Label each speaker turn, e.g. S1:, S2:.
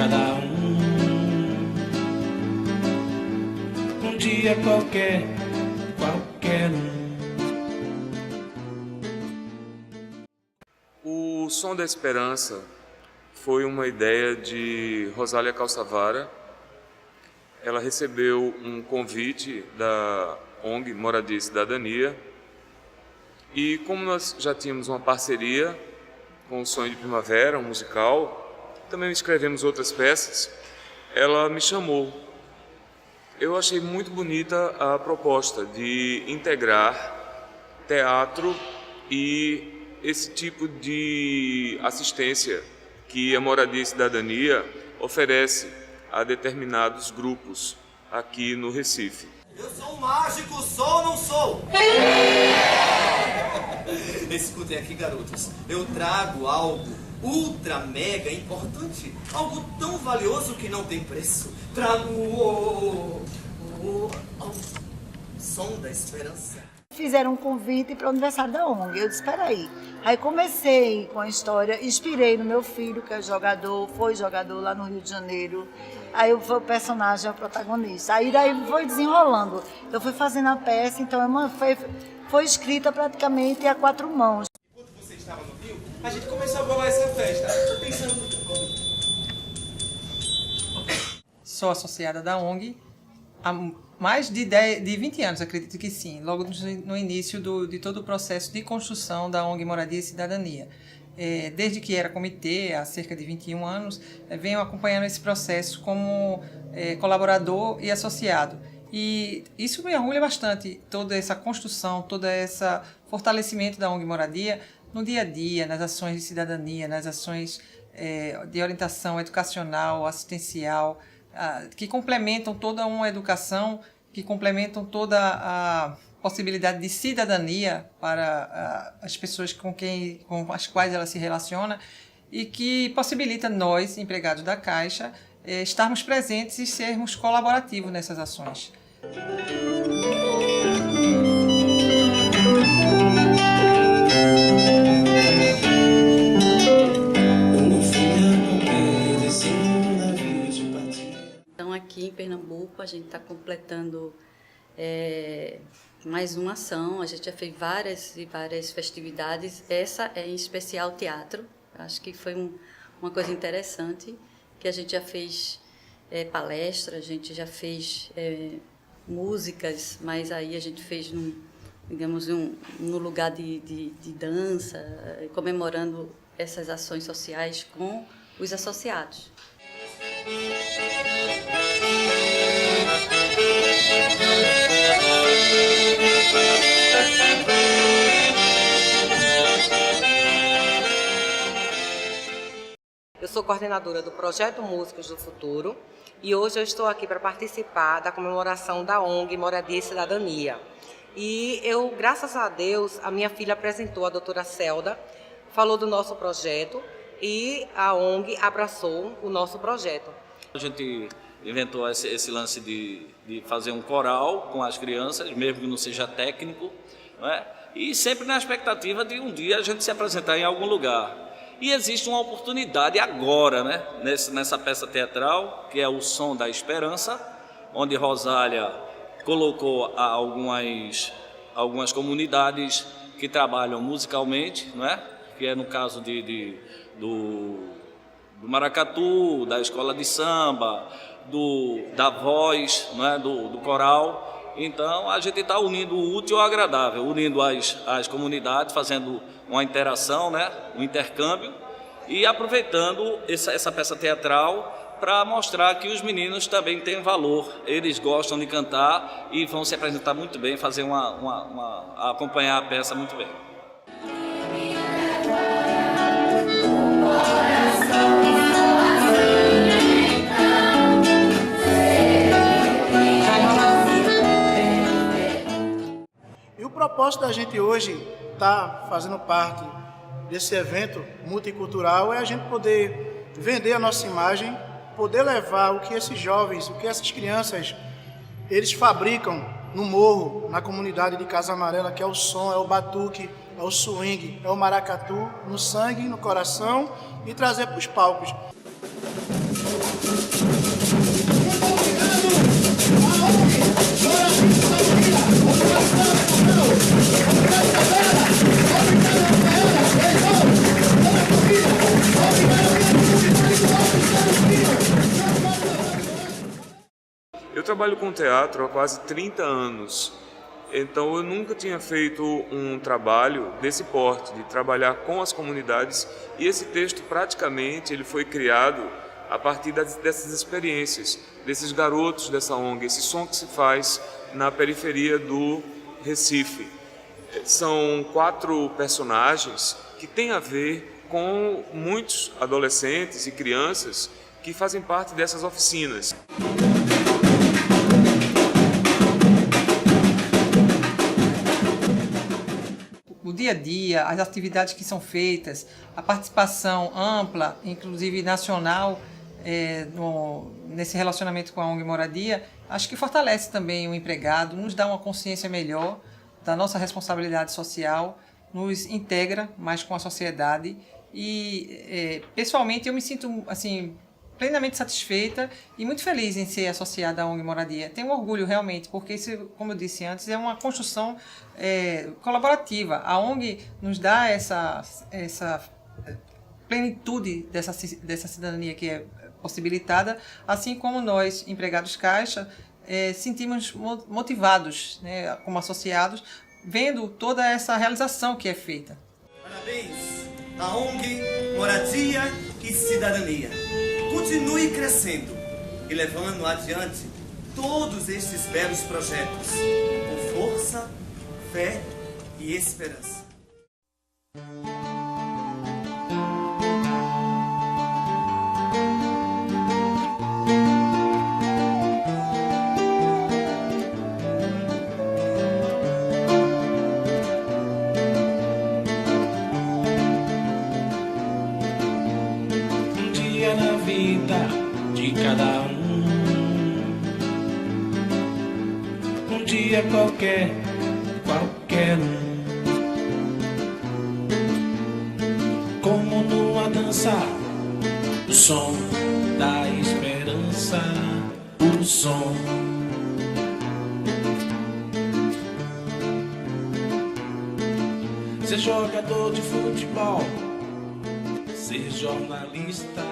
S1: cada um dia qualquer
S2: O Som da Esperança foi uma ideia de Rosália Calçavara. Ela recebeu um convite da ONG Moradia e Cidadania e, como nós já tínhamos uma parceria com o Sonho de Primavera, um musical, também escrevemos outras peças, ela me chamou. Eu achei muito bonita a proposta de integrar teatro e esse tipo de assistência que a Moradia e Cidadania oferece a determinados grupos aqui no Recife.
S3: Eu sou um mágico, sou ou não sou? Escutem aqui, garotos. Eu trago algo ultra mega importante. Algo tão valioso que não tem preço. Trago o Som da Esperança.
S4: Fizeram um convite para o aniversário da ONG. Eu disse, espera aí. Aí comecei com a história, inspirei no meu filho, que é jogador, foi jogador lá no Rio de Janeiro. Aí foi o personagem, o protagonista. Aí daí foi desenrolando. Eu fui fazendo a peça, então foi escrita praticamente a 4 mãos.
S5: Enquanto você estava no Rio, a gente começou a bolar essa festa. Estou pensando...
S6: Sou associada da ONG há mais de 20 anos, acredito que sim, logo no início de todo o processo de construção da ONG Moradia e Cidadania. Desde que era comitê, há cerca de 21 anos, venho acompanhando esse processo como colaborador e associado. E isso me orgulha bastante, toda essa construção, todo esse fortalecimento da ONG Moradia no dia a dia, nas ações de cidadania, nas ações de orientação educacional, assistencial, que complementam toda uma educação, que complementam toda a possibilidade de cidadania para as pessoas com as quais ela se relaciona e que possibilita nós, empregados da Caixa, estarmos presentes e sermos colaborativos nessas ações.
S7: Aqui em Pernambuco a gente está completando mais uma ação, a gente já fez várias festividades, essa é em especial teatro, acho que foi uma coisa interessante, que a gente já fez palestra, a gente já fez músicas, mas aí a gente fez no lugar de dança, comemorando essas ações sociais com os associados.
S8: Eu sou coordenadora do Projeto Músicos do Futuro e hoje eu estou aqui para participar da comemoração da ONG Moradia e Cidadania. E eu, graças a Deus, a minha filha apresentou a doutora Celda, falou do nosso projeto e a ONG abraçou o nosso projeto.
S9: A gente inventou esse lance de fazer um coral com as crianças, mesmo que não seja técnico, não é? E sempre na expectativa de um dia a gente se apresentar em algum lugar. E existe uma oportunidade agora, né? Nessa peça teatral, que é o Som da Esperança, onde Rosália colocou algumas comunidades que trabalham musicalmente, não é? Que é no caso do maracatu, da escola de samba, da voz, não é? do coral. Então a gente está unindo o útil ao agradável, unindo as comunidades, fazendo uma interação, né? Um intercâmbio e aproveitando essa peça teatral para mostrar que os meninos também têm valor, eles gostam de cantar e vão se apresentar muito bem, fazer acompanhar a peça muito bem.
S10: E o propósito da gente hoje estar fazendo parte desse evento multicultural é a gente poder vender a nossa imagem, poder levar o que esses jovens, o que essas crianças, eles fabricam no morro, na comunidade de Casa Amarela, que é o som, é o batuque, é o swing, é o maracatu, no sangue, no coração, e trazer para os palcos.
S2: trabalho com teatro há quase 30 anos, então eu nunca tinha feito um trabalho desse porte, de trabalhar com as comunidades, e esse texto praticamente ele foi criado a partir dessas experiências, desses garotos dessa ONG, esse som que se faz na periferia do Recife. São 4 personagens que têm a ver com muitos adolescentes e crianças que fazem parte dessas oficinas.
S6: O dia a dia, as atividades que são feitas, a participação ampla, inclusive nacional, nesse relacionamento com a ONG Moradia, acho que fortalece também o empregado, nos dá uma consciência melhor da nossa responsabilidade social, nos integra mais com a sociedade e, pessoalmente, eu me sinto assim, plenamente satisfeita e muito feliz em ser associada à ONG Moradia. Tenho orgulho realmente, porque isso, como eu disse antes, é uma construção colaborativa. A ONG nos dá essa plenitude dessa cidadania que é possibilitada, assim como nós, empregados caixa, sentimos motivados, né, como associados, vendo toda essa realização que é feita.
S3: Parabéns à ONG Moradia e Cidadania. Continue crescendo e levando adiante todos estes belos projetos, com força, fé e esperança.
S1: Na vida de cada um dia qualquer um, como numa dança, o som da esperança, o som. Ser jogador de futebol, ser jornalista,